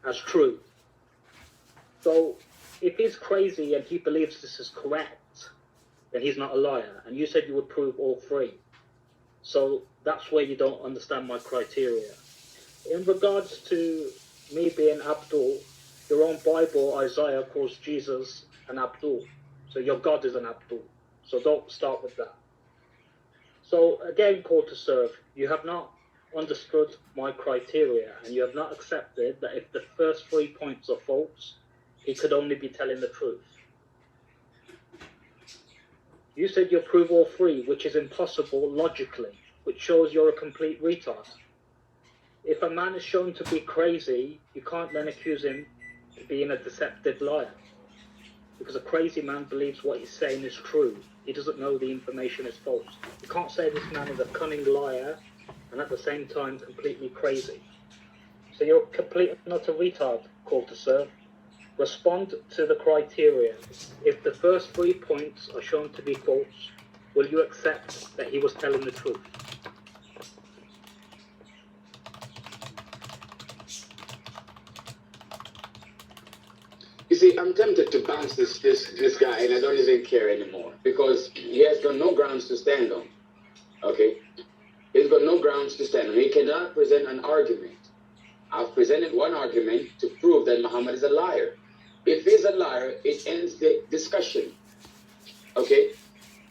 as true. So if he's crazy and he believes this is correct, then he's not a liar. And you said you would prove all three. So that's where you don't understand my criteria. In regards to me being Abdul, your own Bible, Isaiah, calls Jesus an Abdul. So your God is an Abdul. So don't start with that. So again, call to serve, you have not understood my criteria, and you have not accepted that if the first 3 points are false, he could only be telling the truth. You said you prove all three, which is impossible logically, which shows you're a complete retard. If a man is shown to be crazy, you can't then accuse him of being a deceptive liar. Because a crazy man believes what he's saying is true. He doesn't know the information is false. You can't say this man is a cunning liar and at the same time completely crazy. So you're complete not a retard, called to serve. Respond to the criteria. If the first 3 points are shown to be false, will you accept that he was telling the truth? You see, I'm tempted to bounce this guy, and I don't even care anymore, because he has got no grounds to stand on. Okay? He's got no grounds to stand on. He cannot present an argument. I've presented one argument to prove that Muhammad is a liar. If he's a liar, it ends the discussion. Okay?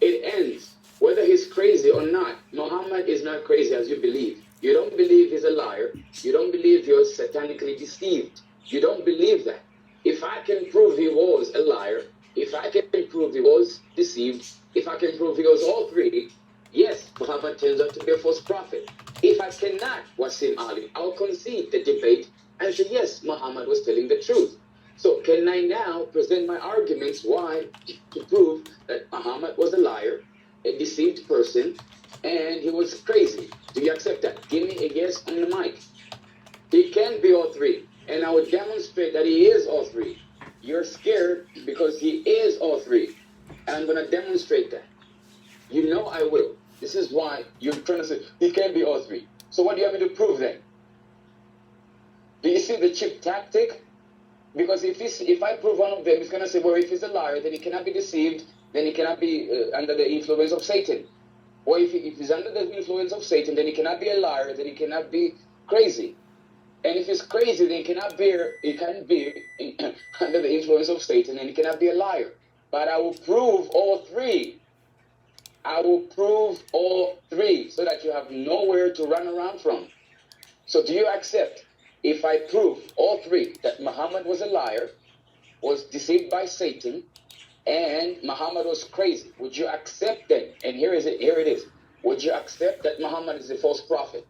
It ends. Whether he's crazy or not, Muhammad is not crazy as you believe. You don't believe he's a liar. You don't believe you're satanically deceived. You don't believe that. If I can prove he was a liar, if I can prove he was deceived, if I can prove he was all three, yes, Muhammad turns out to be a false prophet. If I cannot, Wasim Ali, I'll concede the debate and say, yes, Muhammad was telling the truth. So can I now present my arguments why to prove that Muhammad was a liar, a deceived person, and he was crazy? Do you accept that? Give me a yes on the mic. He can be all three. And I would demonstrate that he is all three. You're scared because he is all three. And I'm going to demonstrate that. You know I will. This is why you're trying to say, he can't be all three. So what do you have me to prove then? Do you see the cheap tactic? Because if I prove one of them, he's going to say, well, if he's a liar, then he cannot be deceived, then he cannot be under the influence of Satan. Or if he's under the influence of Satan, then he cannot be a liar, then he cannot be crazy. And if he's crazy, then he can't be under the influence of Satan, and he cannot be a liar. But I will prove all three. I will prove all three so that you have nowhere to run around from. So do you accept, if I prove all three, that Muhammad was a liar, was deceived by Satan, and Muhammad was crazy, would you accept then? And here it is. Would you accept that Muhammad is a false prophet?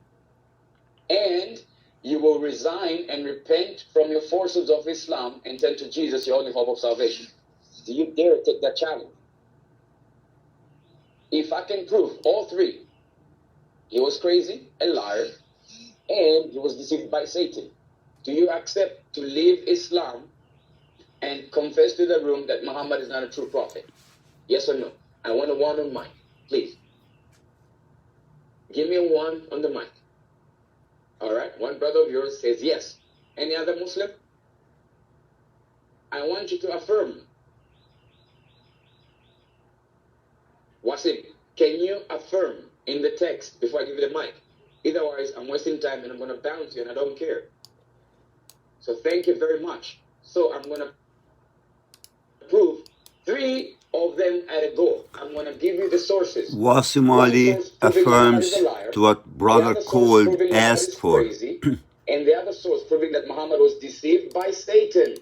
And you will resign and repent from your forces of Islam and turn to Jesus, your only hope of salvation. Do you dare take that challenge? If I can prove all three, he was crazy, a liar, and he was deceived by Satan, do you accept to leave Islam and confess to the room that Muhammad is not a true prophet? Yes or no? I want a one on mic, please. Give me a one on the mic. All right, one brother of yours says yes. Any other Muslim? I want you to affirm. Wasim, can you affirm in the text before I give you the mic? Otherwise, I'm wasting time and I'm going to bounce you and I don't care. So thank you very much. So I'm going to prove three of them at a go. I'm going to give you the sources. Wasim Ali affirms to what brother called asked for. Crazy, and the other source proving that Muhammad was deceived by Satan.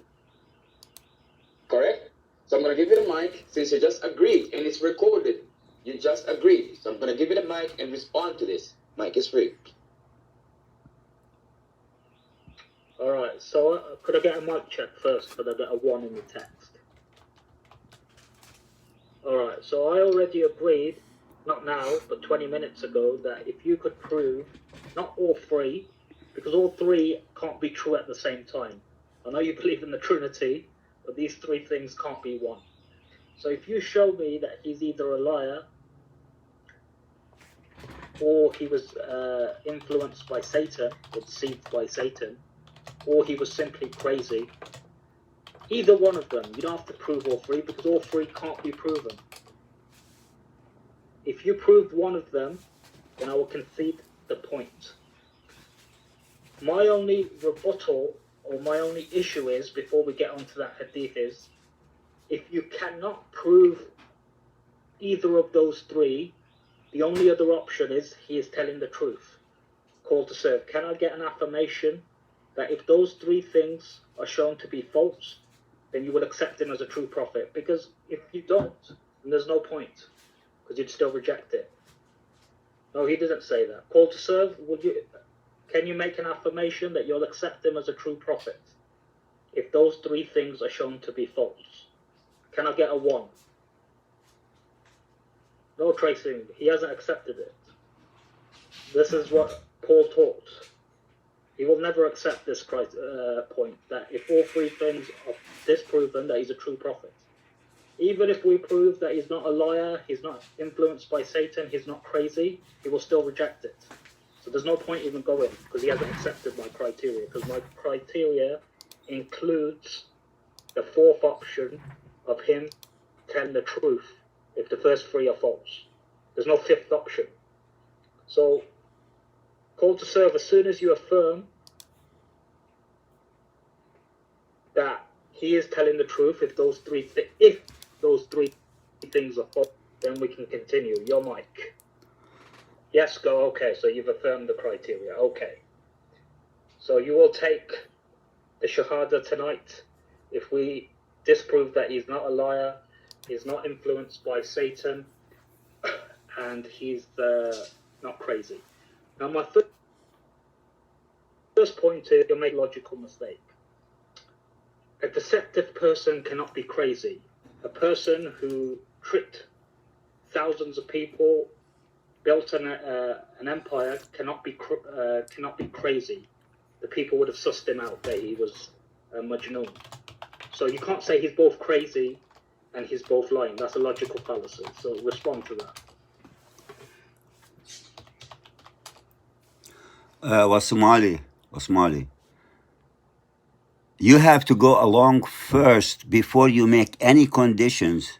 Correct? So I'm going to give you the mic since you just agreed and it's recorded. You just agreed. So I'm going to give you the mic and respond to this. Mic is free. All right, so could I get a mic check first? Could I get a one in the text? All right, so I already agreed, not now, but 20 minutes ago, that if you could prove not all three, because all three can't be true at the same time. I know you believe in the Trinity, but these three things can't be one. So if you show me that he's either a liar or he was influenced by Satan or deceived by Satan, or he was simply crazy. Either one of them, you don't have to prove all three because all three can't be proven. If you proved one of them, then I will concede the point. My only rebuttal or my only issue is, before we get onto that hadith, is if you cannot prove either of those three, the only other option is he is telling the truth. Call to serve. Can I get an affirmation that if those three things are shown to be false, then you will accept him as a true prophet? Because if you don't, then there's no point, because you'd still reject it. No, he doesn't say that. Call to serve, can you make an affirmation that you'll accept him as a true prophet if those three things are shown to be false? Can I get a 1? No tracing. He hasn't accepted it. This is what Paul taught. He will never accept this point, that if all three things are disproven, that he's a true prophet. Even if we prove that he's not a liar, he's not influenced by Satan, he's not crazy, he will still reject it. So there's no point even going, because he hasn't accepted my criteria, because my criteria includes the fourth option of him telling the truth if the first three are false. There's no fifth option. So, call to serve, as soon as you affirm that he is telling the truth, if those three things are false, then we can continue. Your mic. Yes, go. Okay, so you've affirmed the criteria. Okay. So you will take the Shahada tonight if we disprove that he's not a liar, he's not influenced by Satan, and he's not crazy. Now, my first point is you make a logical mistake. A deceptive person cannot be crazy. A person who tricked thousands of people, built an empire, cannot be crazy. The people would have sussed him out that he was Majnun. So you can't say he's both crazy and he's both lying. That's a logical fallacy. So respond to that. Wasmali. You have to go along first before you make any conditions.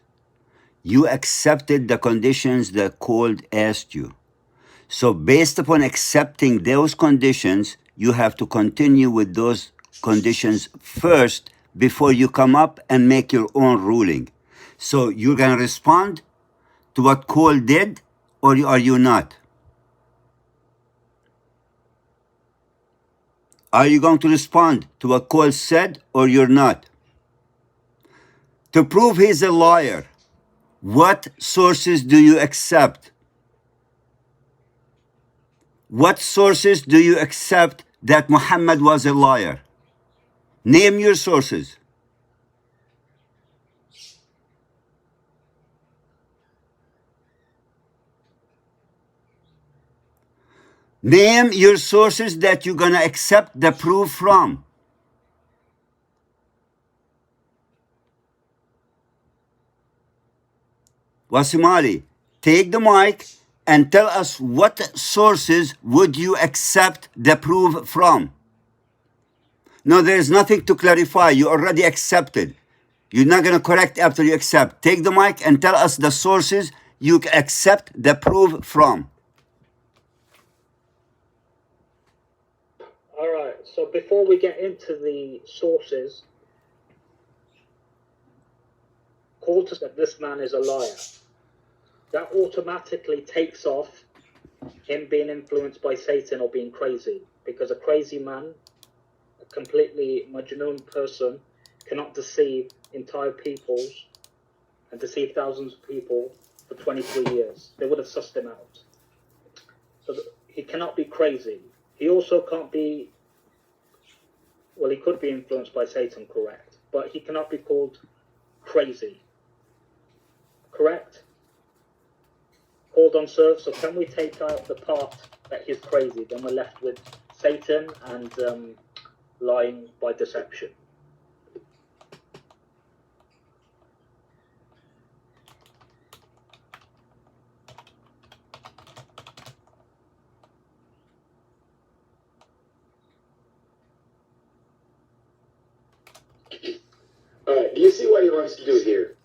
You accepted the conditions that called asked you. So based upon accepting those conditions, you have to continue with those conditions first before you come up and make your own ruling. So you're going to respond to what Cole did, or are you not? Are you going to respond to what Cole said, or you're not? To prove he's a liar, what sources do you accept? What sources do you accept that Muhammad was a liar? Name your sources. Name your sources that you're going to accept the proof from. Wasimali, take the mic and tell us what sources would you accept the proof from. No, there is nothing to clarify. You already accepted. You're not going to correct after you accept. Take the mic and tell us the sources you accept the proof from. All right. So before we get into the sources, call to that this man is a liar. That automatically takes off him being influenced by Satan or being crazy, because a crazy man, a completely Majnun person, cannot deceive entire peoples and deceive thousands of people for 23 years. They would have sussed him out. So he cannot be crazy. He also can't be, well, he could be influenced by Satan, correct, but he cannot be called crazy, correct? Called on serve. So can we take out the part that he's crazy? Then we're left with Satan and lying by deception. Do you see what he wants to do here?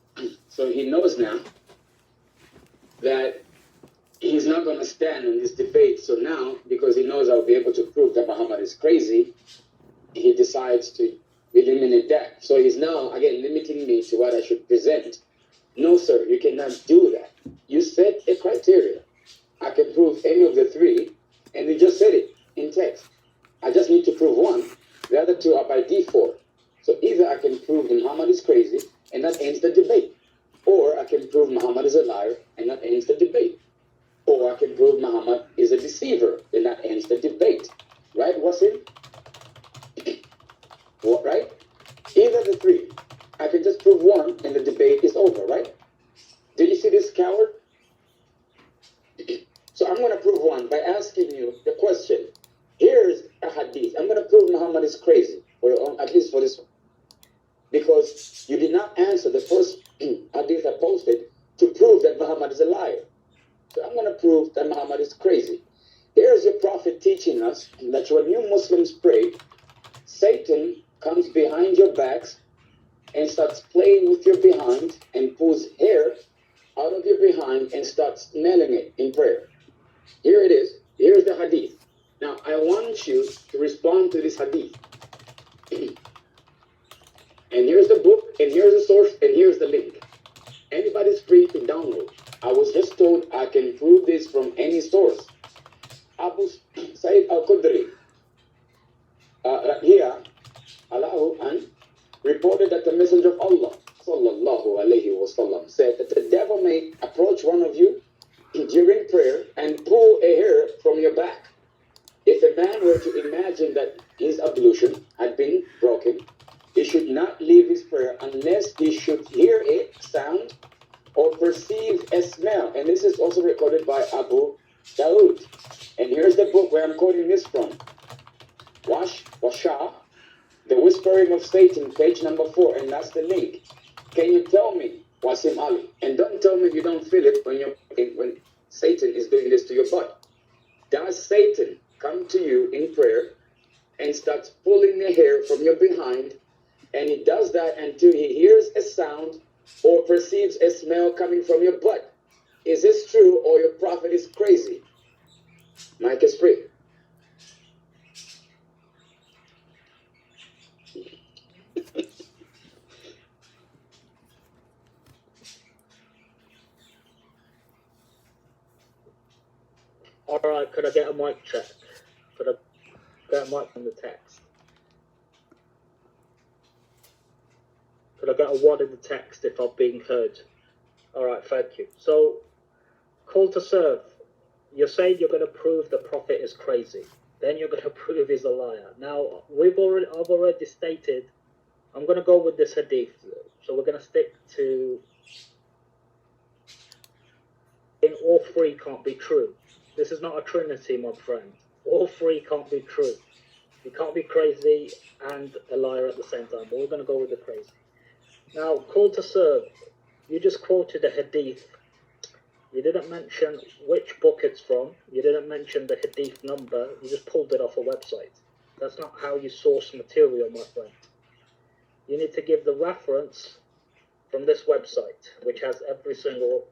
So he knows now that he's not going to stand in this debate. So now, because he knows I'll be able to prove that Muhammad is crazy, he decides to eliminate that. So he's now, again, limiting me to what I should present. No, sir, you cannot do that. You set a criteria. I can prove any of the three, and you just said it in text. I just need to prove one. The other two are by default. So either I can prove Muhammad is crazy, and that ends the debate. Or I can prove Muhammad is a liar, and that ends the debate. Or I can prove Muhammad is a deceiver, and that ends the debate. Right, Wasim? What, right? Either the three. I can just prove one, and the debate is over, right? Did you see this, coward? So I'm going to prove one by asking you the question. Here's a hadith. I'm going to prove Muhammad is crazy, or at least for this one. Because you did not answer the first hadith I posted to prove that Muhammad is a liar. So I'm going to prove that Muhammad is crazy. Here's your prophet teaching us that when you Muslims pray, Satan comes behind your backs and starts playing with your behind and pulls hair out of your behind and starts smelling it in prayer. Here it is. Here's the hadith. Now, I want you to respond to this hadith. And here's the book, and here's the source, and here's the link. Anybody's free to download. I was just told I can prove this from any source. Abu Sa'id al-Khudri, here, Allahu an, reported that the Messenger of Allah, sallallahu alayhi wasallam, said that the devil may approach one of you during prayer and pull a hair from your back. If a man were to imagine that his ablution had been broken, he should not leave his prayer unless he should hear a sound or perceive a smell. And this is also recorded by Abu Dawood. And here's the book where I'm quoting this from. Washa, The Whispering of Satan, page number 4, and that's the link. Can you tell me, Wasim Ali? And don't tell me you don't feel it when Satan is doing this to your butt. Does Satan come to you in prayer and starts pulling the hair from your behind, and he does that until he hears a sound or perceives a smell coming from your butt? Is this true, or your prophet is crazy? Mike is free. Alright, could I get a mic check? Could I get a mic from the text? Could I get a word in the text if I'm being heard? Alright, thank you. So, call to serve. You're saying you're going to prove the prophet is crazy. Then you're going to prove he's a liar. Now, I've already stated, I'm going to go with this hadith. So we're going to stick to, in all three can't be true. This is not a trinity, my friend. All three can't be true. You can't be crazy and a liar at the same time. But we're going to go with the crazy. Now, call to serve. You just quoted a hadith. You didn't mention which book it's from. You didn't mention the hadith number. You just pulled it off a website. That's not how you source material, my friend. You need to give the reference from this website, which has every single,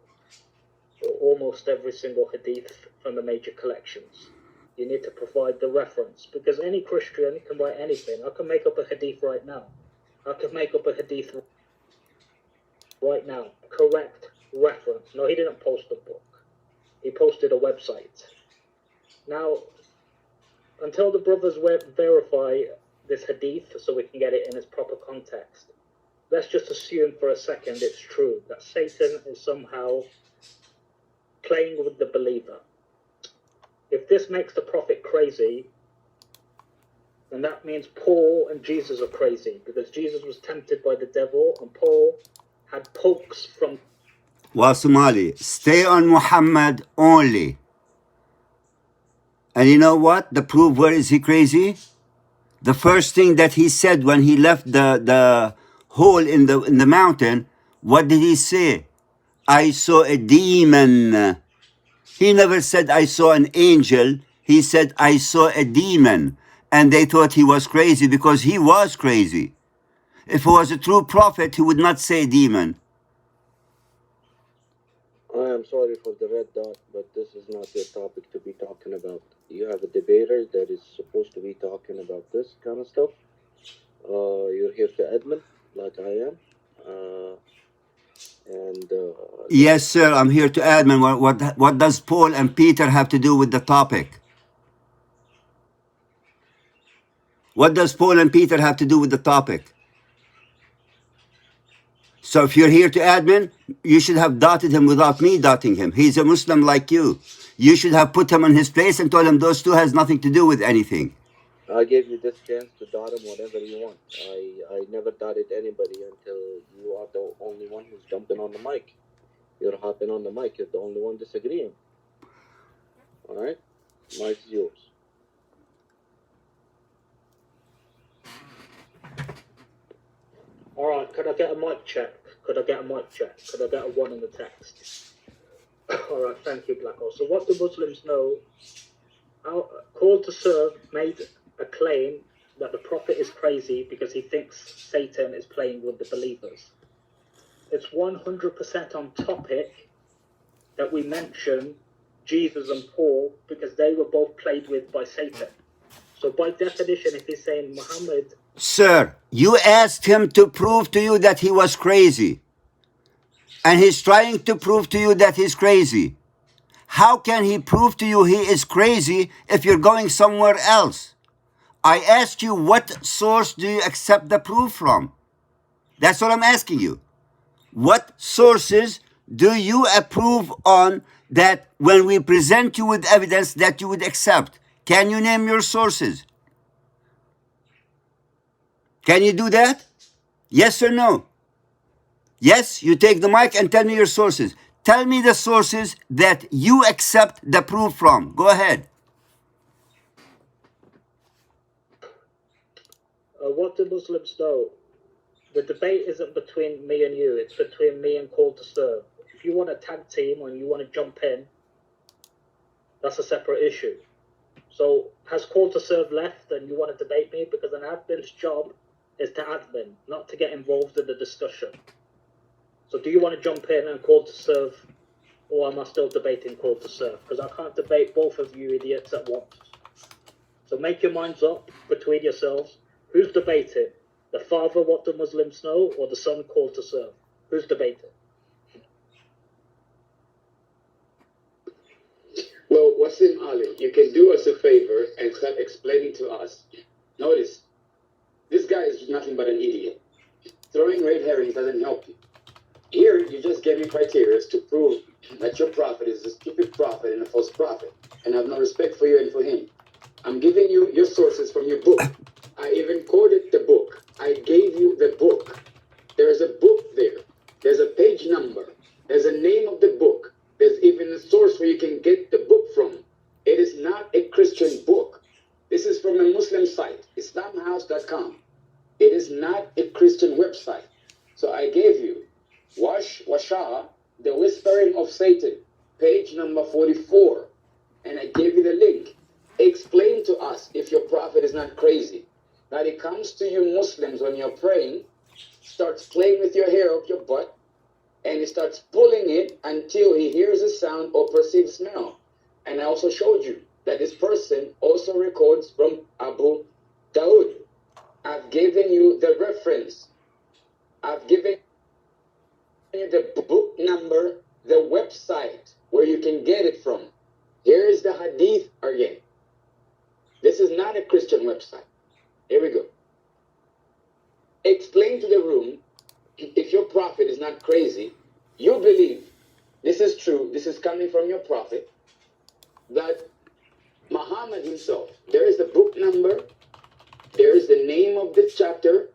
or almost every single hadith from the major collections. You need to provide the reference, because any Christian can write anything. I can make up a hadith right now. I can make up a hadith right now. Correct reference. No, he didn't post a book. He posted a website. Now, until the brothers verify this hadith so we can get it in its proper context, let's just assume for a second it's true, that Satan is somehow playing with the believer. If this makes the prophet crazy, then that means Paul and Jesus are crazy, because Jesus was tempted by the devil and Paul had pokes from... Wasumali, stay on Muhammad only. And you know what? The proof, where is he crazy? The first thing that he said when he left the hole in the mountain, what did he say? I saw a demon. He never said I saw an angel. He said I saw a demon. And they thought he was crazy because he was crazy. If he was a true prophet, he would not say demon. I am sorry for the red dot, but this is not your topic to be talking about. You have a debater that is supposed to be talking about this kind of stuff. You're here to admin, like I am. Yes, sir, I'm here to admin. What does Paul and Peter have to do with the topic? What does Paul and Peter have to do with the topic? So if you're here to admin, you should have dotted him without me dotting him. He's a Muslim like you. You should have put him in his place and told him those two has nothing to do with anything. I gave you this chance to dot him whatever you want. I never dotted anybody until you are the only one who's jumping on the mic. You're hopping on the mic. You're the only one disagreeing. All right? Mic is yours. All right, could I get a mic check? Could I get a mic check? Could I get a 1 in the text? All right, thank you, Blacko. So what do Muslims know? Our Call to Serve made a claim that the Prophet is crazy because he thinks Satan is playing with the believers. It's 100% on topic that we mention Jesus and Paul because they were both played with by Satan. So by definition, if he's saying Muhammad... Sir, you asked him to prove to you that he was crazy. And he's trying to prove to you that he's crazy. How can he prove to you he is crazy if you're going somewhere else? I asked you, what source do you accept the proof from? That's what I'm asking you. What sources do you approve on that when we present you with evidence that you would accept? Can you name your sources? Can you do that? Yes or no? Yes, you take the mic and tell me your sources. Tell me the sources that you accept the proof from. Go ahead. What do Muslims know? The debate isn't between me and you, it's between me and Call to Serve. If you want a tag team and you want to jump in, that's a separate issue. So has Call to Serve left and you want to debate me? Because an admin's job is to admin, not to get involved in the discussion. So do you want to jump in and Call to Serve, or am I still debating Call to Serve? Because I can't debate both of you idiots at once. So make your minds up between yourselves. Who's debating? The father, what do Muslims know, or the son, Call to Serve? Who's debating? Well, Wasim Ali, you can do us a favor and start explaining to us. Notice, this guy is nothing but an idiot. Throwing red herrings doesn't help you. Here, you just gave me criteria to prove that your prophet is a stupid prophet and a false prophet, and I have no respect for you and for him. I'm giving you your sources from your book. I even quoted the book. I gave you the book. There's a book there. There's a page number. There's a name of the book. There's even a source where you can get the book from. It is not a Christian book. This is from a Muslim site, islamhouse.com. It is not a Christian website. So I gave you Washa, the Whispering of Satan, page number 44. And I gave you the link. Explain to us if your prophet is not crazy. That it comes to you Muslims when you're praying, starts playing with your hair up your butt, and he starts pulling it until he hears a sound or perceives smell. And I also showed you that this person also records from Abu Dawood. I've given you the reference. I've given you the book number, the website where you can get it from. Here is the hadith again. This is not a Christian website. Here we go. Explain to the room, if your prophet is not crazy, you believe this is true, this is coming from your prophet, that Muhammad himself, there is the book number, there is the name of the chapter,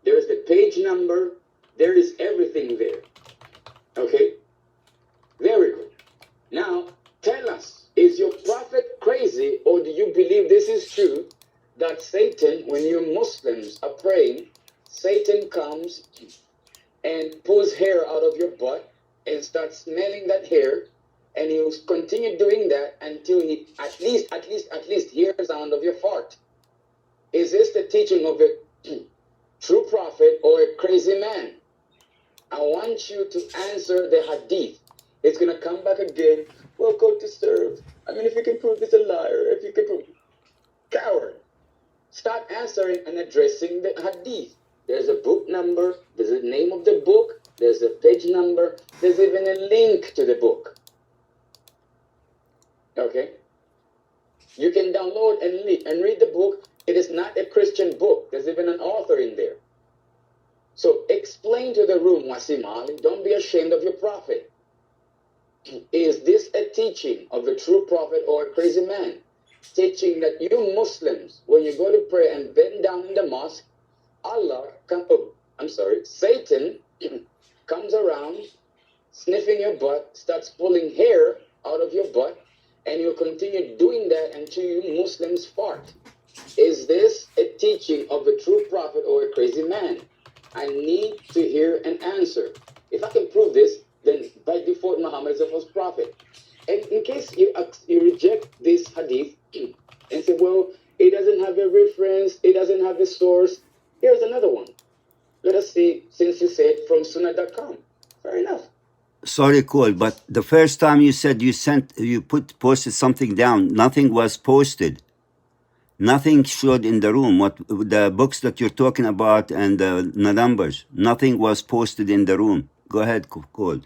there is the page number, there is everything there. Okay? Very good. Now, tell us, is your prophet crazy, or do you believe this is true, that Satan, when you Muslims are praying, Satan comes and pulls hair out of your butt and starts smelling that hair, and he'll continue doing that until he at least hears the sound of your fart. Is this the teaching of true prophet or a crazy man? I want you to answer the hadith. It's going to come back again. Well, go to serve. I mean, if you can prove it's a liar, if you can prove... Coward. Start answering and addressing the hadith. There's a book number. There's a name of the book. There's a page number. There's even a link to the book. Okay? You can download and read the book. It is not a Christian book. There's even an author in there. So explain to the room, Wasim Ali, don't be ashamed of your prophet. Is this a teaching of a true prophet or a crazy man? Teaching that you Muslims, when you go to pray and bend down in the mosque, Satan comes around, sniffing your butt, starts pulling hair out of your butt, and you continue doing that until you Muslims fart. Is this a teaching of a true prophet or a crazy man? I need to hear an answer. If I can prove this, then by default Muhammad is a false prophet. And in case you reject this hadith and say, well, it doesn't have a reference, it doesn't have a source, here's another one. Let us see, since you said from sunnah.com. Fair enough. Sorry, Cole, but the first time you said posted something down, nothing was posted. Nothing showed in the room. What the books that you're talking about and the numbers, nothing was posted in the room. Go ahead, Cole.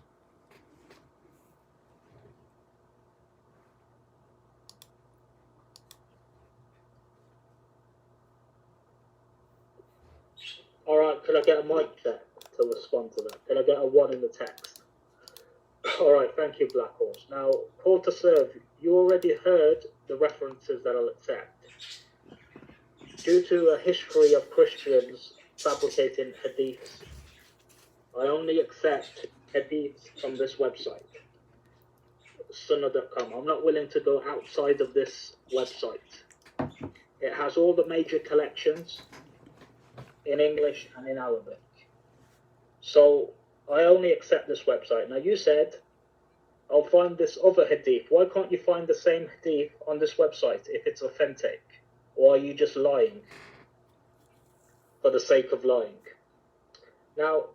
All right, could I get a mic check to respond to that? Could I get a 1 in the text? All right, thank you, Black Horse. Now, call to serve. You already heard the references that I'll accept. Due to a history of Christians fabricating hadiths, I only accept hadiths from this website, sunnah.com. I'm not willing to go outside of this website. It has all the major collections in English and in Arabic. So I only accept this website. Now you said, I'll find this other hadith. Why can't you find the same hadith on this website if it's authentic? Or are you just lying for the sake of lying? Now,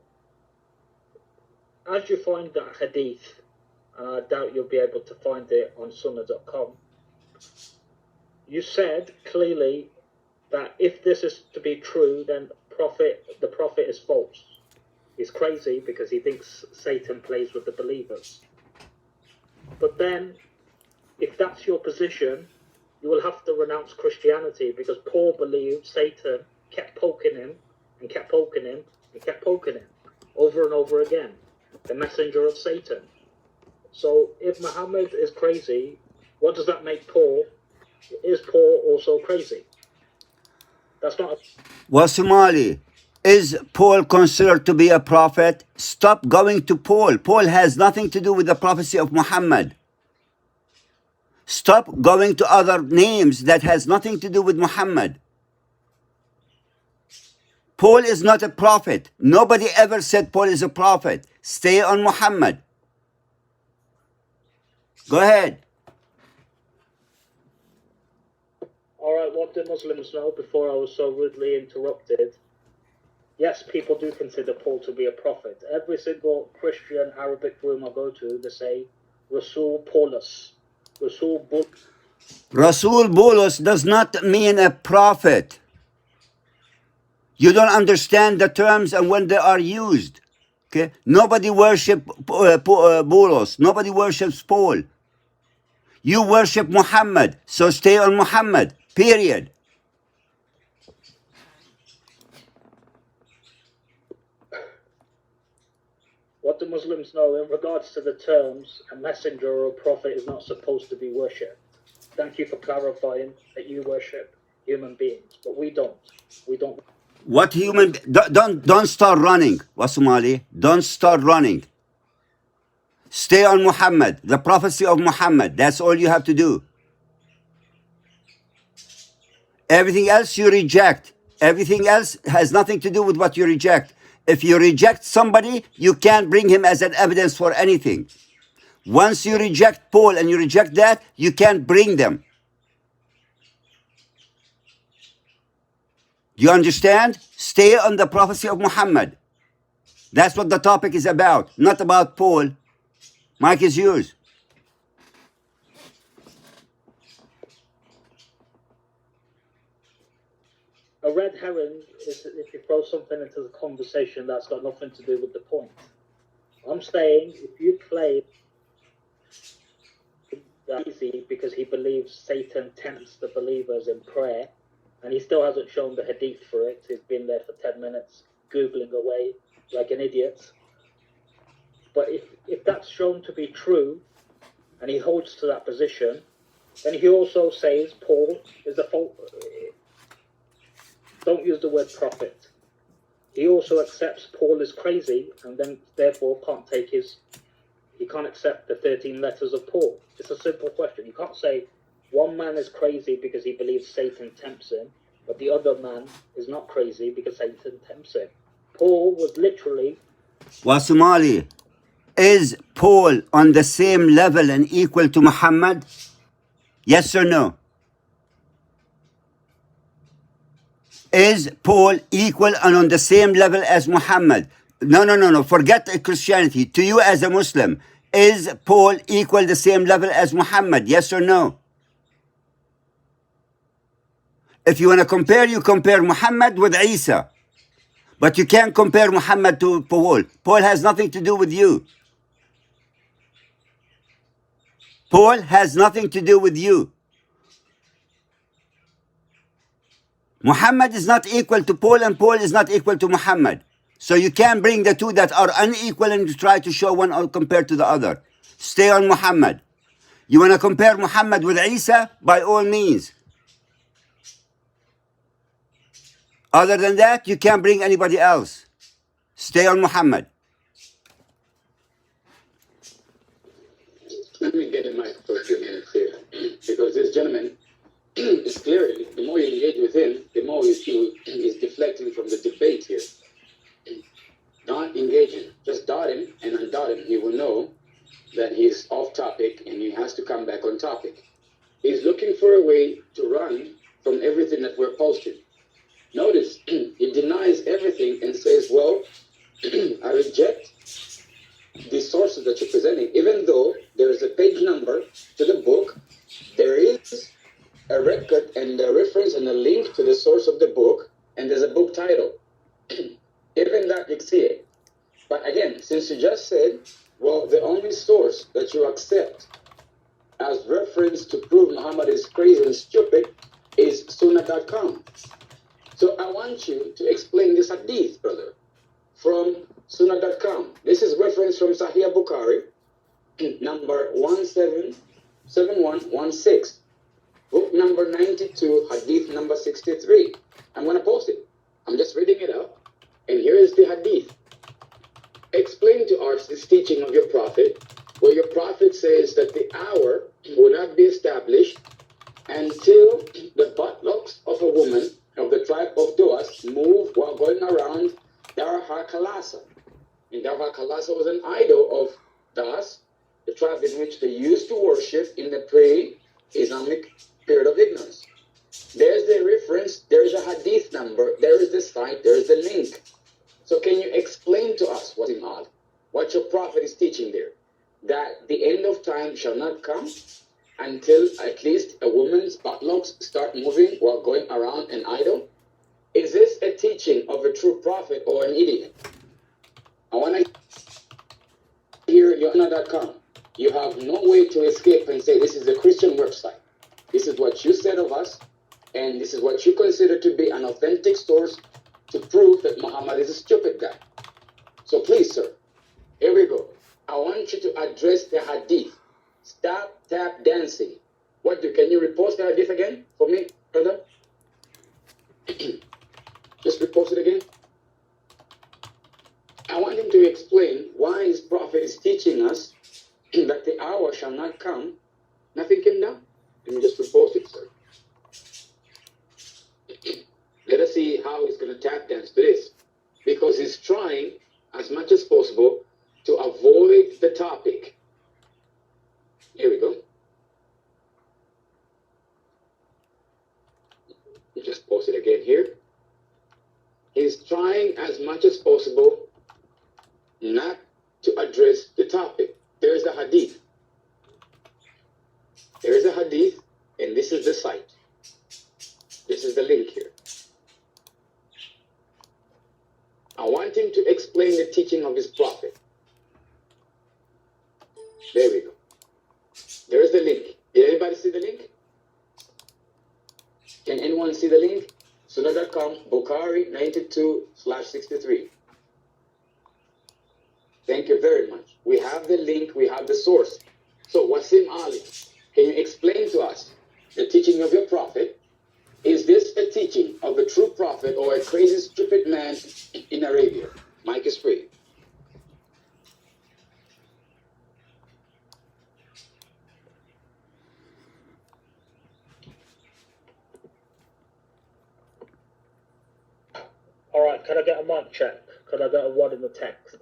as you find that hadith, and I doubt you'll be able to find it on sunnah.com, you said clearly that if this is to be true, then the prophet is false. He's crazy because he thinks Satan plays with the believers. But then, if that's your position, you will have to renounce Christianity because Paul believed Satan kept poking him and kept poking him and kept poking him over and over again. The messenger of Satan. So if Muhammad is crazy, what does that make Paul? Is Paul also crazy? That's not a... Wasumali, is Paul considered to be a prophet? Stop going to Paul. Paul has nothing to do with the prophecy of Muhammad. Stop going to other names that has nothing to do with Muhammad. Paul is not a prophet. Nobody ever said Paul is a prophet. Stay on Muhammad. Go ahead. All right, what do Muslims know before I was so rudely interrupted? Yes, people do consider Paul to be a prophet. Every single Christian Arabic room I go to, they say Rasul Paulus. Rasul Bulus does not mean a prophet. You don't understand the terms and when they are used. Okay? Nobody worships Bulus. Nobody worships Paul. You worship Muhammad, so stay on Muhammad. Period. What do Muslims know in regards to the terms a messenger or a prophet is not supposed to be worshipped? Thank you for clarifying that you worship human beings, but we don't. We don't. What human? Don't start running, Wasumali. Don't start running. Stay on Muhammad, the prophecy of Muhammad. That's all you have to do. Everything else you reject. Everything else has nothing to do with what you reject. If you reject somebody, you can't bring him as an evidence for anything. Once you reject Paul and you reject that, you can't bring them. You understand? Stay on the prophecy of Muhammad. That's what the topic is about, not about Paul. Mike is yours. A red herring is if you throw something into the conversation that's got nothing to do with the point. I'm saying if you claim that easy because he believes Satan tempts the believers in prayer, and he still hasn't shown the hadith for it. He's been there for 10 minutes Googling away like an idiot. But if that's shown to be true, and he holds to that position, then he also says Paul is a fault. Don't use the word prophet. He also accepts Paul is crazy, and then therefore he can't accept the 13 letters of Paul. It's a simple question. You can't say one man is crazy because he believes Satan tempts him, but the other man is not crazy because Satan tempts him. Paul was literally... Wasumali, is Paul on the same level and equal to Muhammad? Yes or no? Is Paul equal and on the same level as Muhammad? No. Forget Christianity. To you as a Muslim, is Paul equal the same level as Muhammad? Yes or no? If you want to compare, you compare Muhammad with Isa. But you can't compare Muhammad to Paul. Paul has nothing to do with you. Paul has nothing to do with you. Muhammad is not equal to Paul, and Paul is not equal to Muhammad. So you can't bring the two that are unequal and try to show one or compare to the other. Stay on Muhammad. You want to compare Muhammad with Isa? By all means. Other than that, you can't bring anybody else. Stay on Muhammad. Let me get the mic for a few minutes here, because this gentleman is clearly, the more you engage with him, the more you see he's deflecting from the debate here. Not engaging, just dot him and undot him. He will know that he's off topic and he has to come back on topic. He's looking for a way to run from everything that we're posting. Notice, he denies everything and says, well, I reject the sources that you're presenting, even though there is a page number to the book, there is a record and a reference and a link to the source of the book, and there's a book title. Even that you see it. But again, since you just said, well, the only source that you accept as reference to prove Muhammad is crazy and stupid is Sunnah.com. So I want you to explain this hadith, brother, from Sunnah.com. This is reference from Sahih Bukhari, number 177116, book number 92, hadith number 63. I'm going to post it. I'm just reading it out. And here is the hadith. Explain to us this teaching of your prophet, where your prophet says that the hour will not be established until the buttocks of a woman of the tribe of Doas move while going around Dar HaKalasa. And Dar HaKalasa was an idol of Das, the tribe in which they used to worship in the pre-Islamic period of ignorance. There's the reference, there's a hadith number, there is the site, there's the link. So can you explain to us what your prophet is teaching there? That the end of time shall not come until at least a woman's buttocks start moving while going around an idol? Is this a teaching of a true prophet or an idiot? I want to hear Yona.com. You have no way to escape and say this is a Christian website. This is what you said of us, and this is what you consider to be an authentic source to prove that Muhammad is a stupid guy. So please, sir, here we go. I want you to address the hadith. Stop tap dancing. Can you repost the hadith again for me, brother? Just repost it again. I want him to explain why his prophet is teaching us that the hour shall not come. Nothing came down. Let me just repost it, sir. Let us see how he's going to tap dance to this. Because he's trying as much as possible to avoid the topic. Here we go. You just post it again here. He's is trying as much as possible not to address the topic. There is a hadith. There is a hadith, and this is the site. This is the link here. I want him to explain the teaching of his prophet. There we go. There is the link. Did anybody see the link? Can anyone see the link? Sunnah.com, Bukhari 92/63. Thank you very much. We have the link, we have the source. So, Wasim Ali, can you explain to us the teaching of your prophet? Is this the teaching of a true prophet or a crazy, stupid man in Arabia? Mike is free. Alright, can I get a mic check? Can I get a one in the text?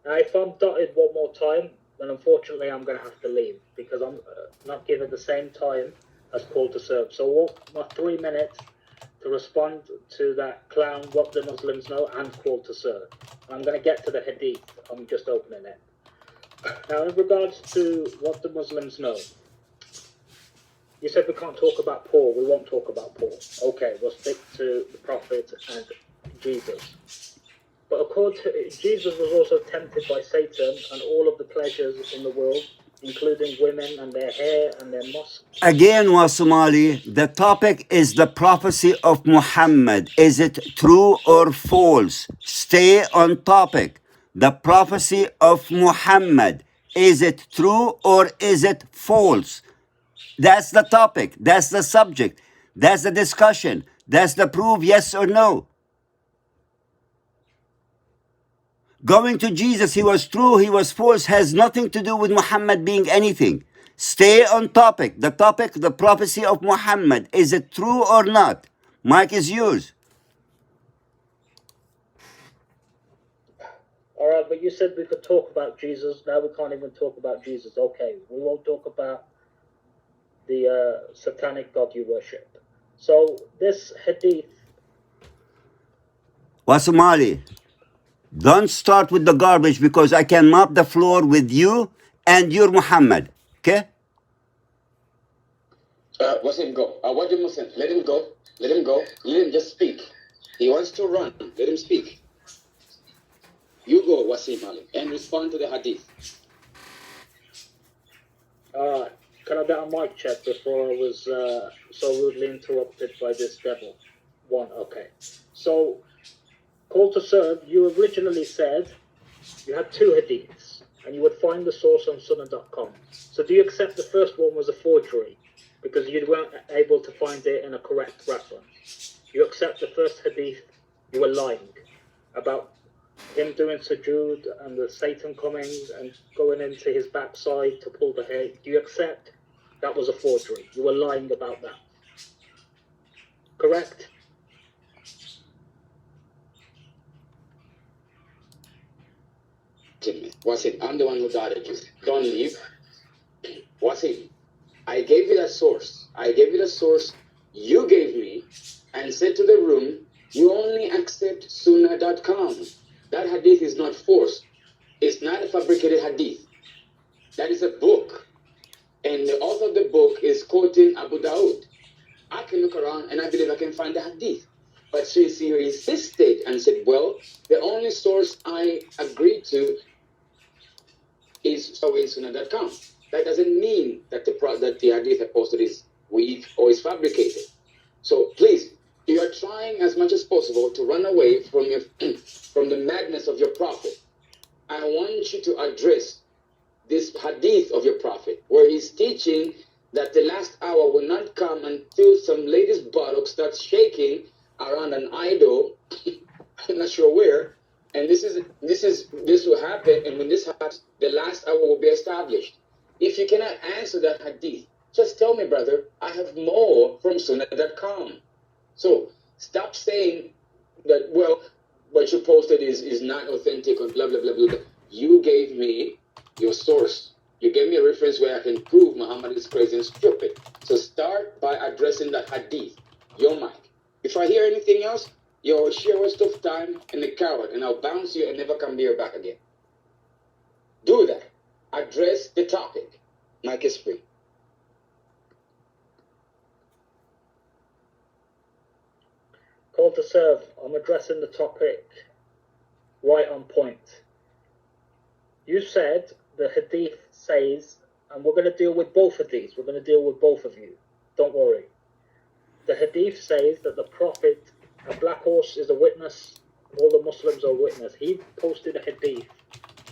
Now, if I'm dotted one more time, then unfortunately I'm going to have to leave because I'm not given the same time as call to serve. So my 3 minutes to respond to that clown, what the Muslims know, and call to serve. I'm going to get to the hadith. I'm just opening it. Now, in regards to what the Muslims know, you said we can't talk about Paul. We won't talk about Paul. Okay, we'll stick to the Prophet and Jesus. But according to Jesus was also tempted by Satan and all of the pleasures in the world, including women and their hair and their musk. Again, Wasomali, the topic is the prophecy of Muhammad. Is it true or false? Stay on topic. The prophecy of Muhammad. Is it true or is it false? That's the topic. That's the subject. That's the discussion. That's the proof, yes or no. Going to Jesus, he was true, he was false, has nothing to do with Muhammad being anything. Stay on topic. The topic, the prophecy of Muhammad. Is it true or not? Mike is yours. All right, but you said we could talk about Jesus. Now we can't even talk about Jesus. Okay, we won't talk about the satanic God you worship. So this hadith... Wasomali, don't start with the garbage because I can mop the floor with you and your Muhammad. Okay? Wasim, go. What do Muslim? Let him go. Let him go. Let him just speak. He wants to run. Let him speak. You go, Wasim Ali, and respond to the hadith. All right, can I get a mic check before I was so rudely interrupted by this devil? One, okay. So, call to serve, you originally said you had two hadiths, and you would find the source on sunnah.com. So do you accept the first one was a forgery, because you weren't able to find it in a correct reference? You accept the first hadith, you were lying about him doing sujood and the Satan coming and going into his backside to pull the hair. Do you accept that was a forgery? You were lying about that. Correct? Wasim, I'm the one who doubted you. Don't leave. Wasim, I gave you that source. I gave you the source you gave me and said to the room, you only accept sunnah.com. That hadith is not forced. It's not a fabricated hadith. That is a book. And the author of the book is quoting Abu Dawood. I can look around and I believe I can find the hadith. But she insisted and said, well, the only source I agreed to is sunnah.com. That doesn't mean that the hadith I posted is weak or is fabricated. So please, you are trying as much as possible to run away from from the madness of your prophet. I want you to address this hadith of your prophet, where he's teaching that the last hour will not come until some lady's buttock starts shaking around an idol. I'm not sure where. And this will happen, and when this happens, the last hour will be established. If you cannot answer that hadith, just tell me, brother, I have more from sunnah.com. So stop saying that, well, what you posted is not authentic or blah, blah, blah, blah, blah. You gave me your source. You gave me a reference where I can prove Muhammad is crazy and stupid. So start by addressing that hadith, your mic. If I hear anything else, You're a sheer waste of time and a coward, and I'll bounce you and never come here back again. Do that. Address the topic. Mic is free. Call to serve. I'm addressing the topic right on point. You said the hadith says, and we're going to deal with both of these. We're going to deal with both of you. Don't worry. The hadith says that the Prophet, a black horse is a witness, all the Muslims are witness. He posted a hadith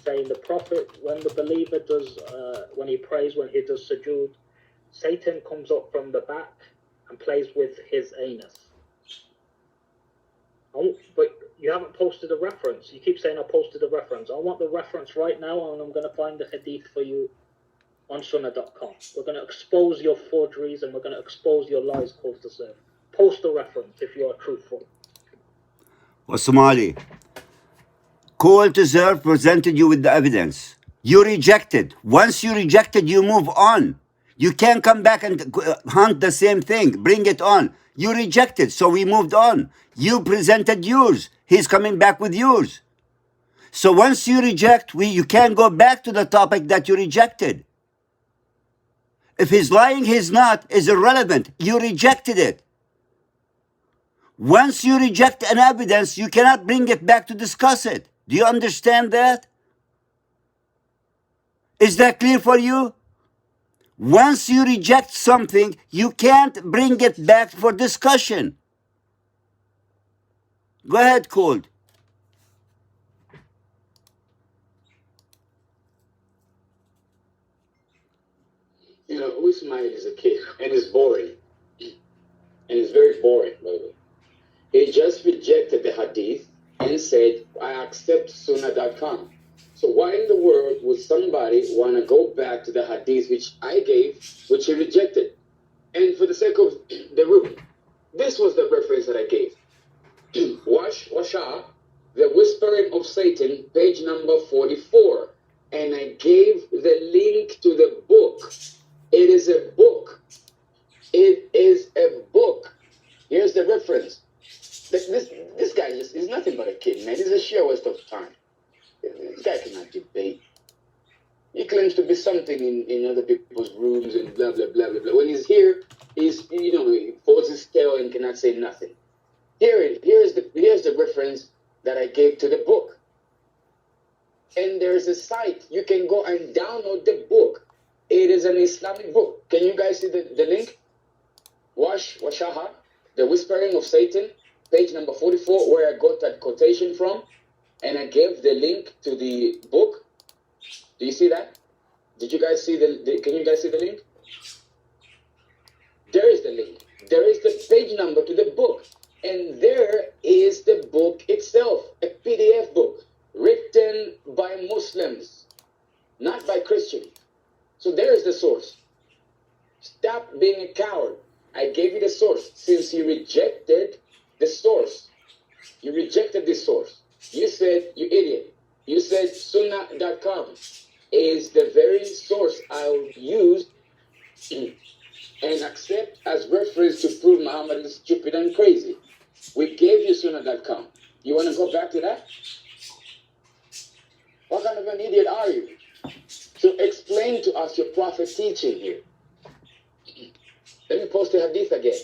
saying the Prophet, when the believer does, when he prays, when he does sujood, Satan comes up from the back and plays with his anus. But you haven't posted a reference. You keep saying I posted a reference. I want the reference right now, and I'm going to find the hadith for you on sunnah.com. We're going to expose your forgeries, and we're going to expose your lies, close to serve. Post the reference if you are truthful. Well, Somali, call to serve presented you with the evidence. You rejected. Once you rejected, you move on. You can't come back and hunt the same thing. Bring it on. You rejected, so we moved on. You presented yours. He's coming back with yours. So once you reject, you can't go back to the topic that you rejected. If he's lying, he's not, is irrelevant. You rejected it. Once you reject an evidence, you cannot bring it back to discuss it. Do you understand that? Is that clear for you? Once you reject something, you can't bring it back for discussion. Go ahead, Cold. You know, Usmail is a kid, and it's boring. And it's very boring, by the way. He just rejected the hadith and said, I accept sunnah.com. So why in the world would somebody want to go back to the hadith which I gave, which he rejected? And for the sake of the room, this was the reference that I gave. Washa, the Whispering of Satan, page number 44. And I gave the link to the book. It is a book. It is a book. Here's the reference. This guy is nothing but a kid, man. He's a sheer waste of time. This guy cannot debate. He claims to be something in other people's rooms and blah, blah, blah, blah, blah. When he's here, he folds his tail and cannot say nothing. Here's the reference that I gave to the book. And there's a site. You can go and download the book. It is an Islamic book. Can you guys see the link? Washaha, The Whispering of Satan, page number 44, where I got that quotation from. And I gave the link to the book. Do you see that? Did you guys see can you guys see the link? There is the link. There is the page number to the book. And there is the book itself, a PDF book, written by Muslims, not by Christians. So there is the source. Stop being a coward. I gave you the source. Since you rejected the source, you rejected this source. You said, you idiot, you said sunnah.com is the very source I'll use and accept as reference to prove Muhammad is stupid and crazy. We gave you sunnah.com. You want to go back to that? What kind of an idiot are you? So explain to us your prophet teaching here. Let me post the hadith again.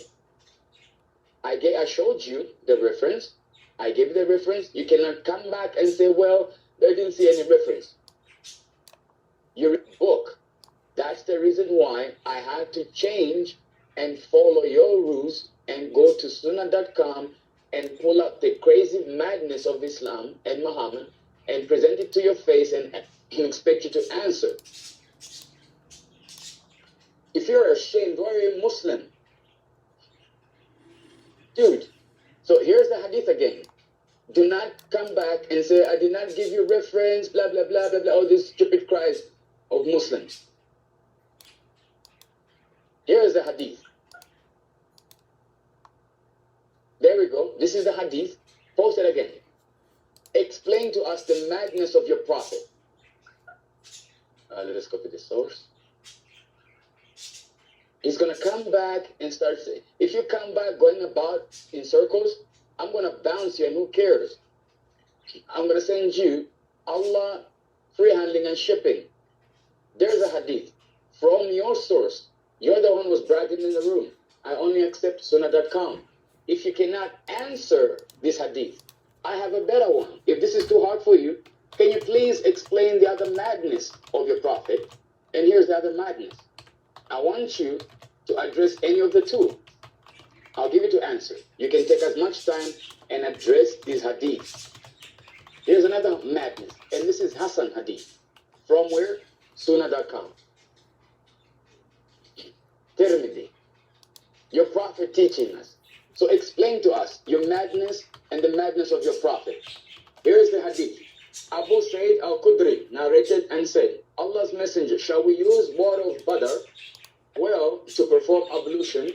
I showed you the reference. I gave you the reference. You cannot come back and say, well, I didn't see any reference. You read the book. That's the reason why I had to change and follow your rules and go to sunnah.com and pull up the crazy madness of Islam and Muhammad and present it to your face and expect you to answer. If you're ashamed, why are you a Muslim? Dude, so here's the hadith again. Do not come back and say, I did not give you reference, blah, blah, blah, blah, blah, all these stupid cries of Muslims. Here's the hadith. There we go. This is the hadith. Post it again. Explain to us the madness of your prophet. Let us copy the source. He's going to come back and start saying, if you come back going about in circles, I'm going to bounce you, and who cares? I'm going to send you Allah free handling and shipping. There's a hadith from your source. You're the one who was bragging in the room. I only accept sunnah.com. If you cannot answer this hadith, I have a better one. If this is too hard for you, can you please explain the other madness of your prophet? And here's the other madness. I want you to address any of the two. I'll give you to answer. You can take as much time and address these hadiths. Here's another madness, and this is Hassan hadith. From where? Sunnah.com. Tirmidhi. Your prophet teaching us. So explain to us your madness and the madness of your prophet. Here is the hadith. Abu Sa'id al-Khudri narrated and said, Allah's messenger, shall we use water of Badr well to perform ablution,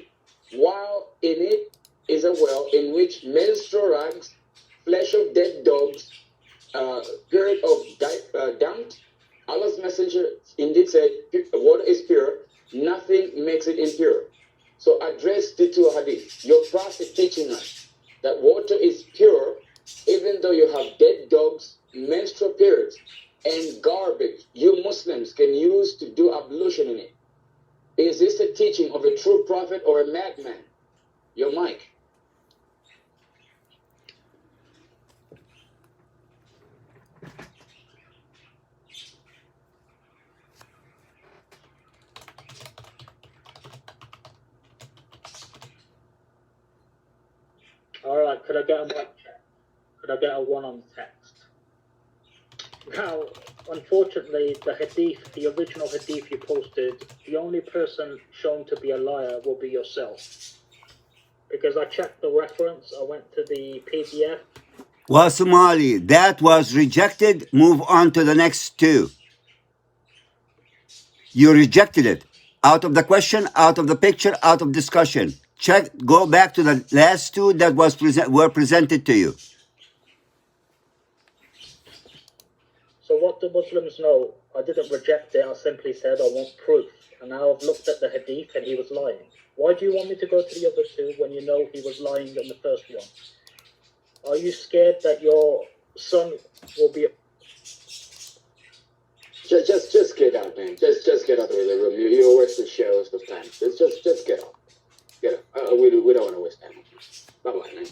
while in it is a well in which menstrual rags, flesh of dead dogs, period of damp? Allah's messenger indeed said, water is pure, nothing makes it impure. So address the two hadith. Your prophet teaching us that water is pure, even though you have dead dogs, menstrual periods, and garbage you Muslims can use to do ablution in it. Is this a teaching of a true prophet or a madman? Your mic. All right, could I get a mic check? Could I get a one on text? Now, unfortunately, the hadith, the original hadith you posted, the only person shown to be a liar will be yourself. Because I checked the reference, I went to the PDF. Well, Somali, that was rejected. Move on to the next two. You rejected it. Out of the question, out of the picture, out of discussion. Check, go back to the last two that were presented to you. So what do Muslims know? I didn't reject it, I simply said I want proof. And now I've looked at the hadith and he was lying. Why do you want me to go to the other two when you know he was lying in the first one? Are you scared that your son will be... Just get out, man. Just get out of the room. You're wasting shares of time. Just get out. Get out. We don't want to waste time. Bye-bye, man.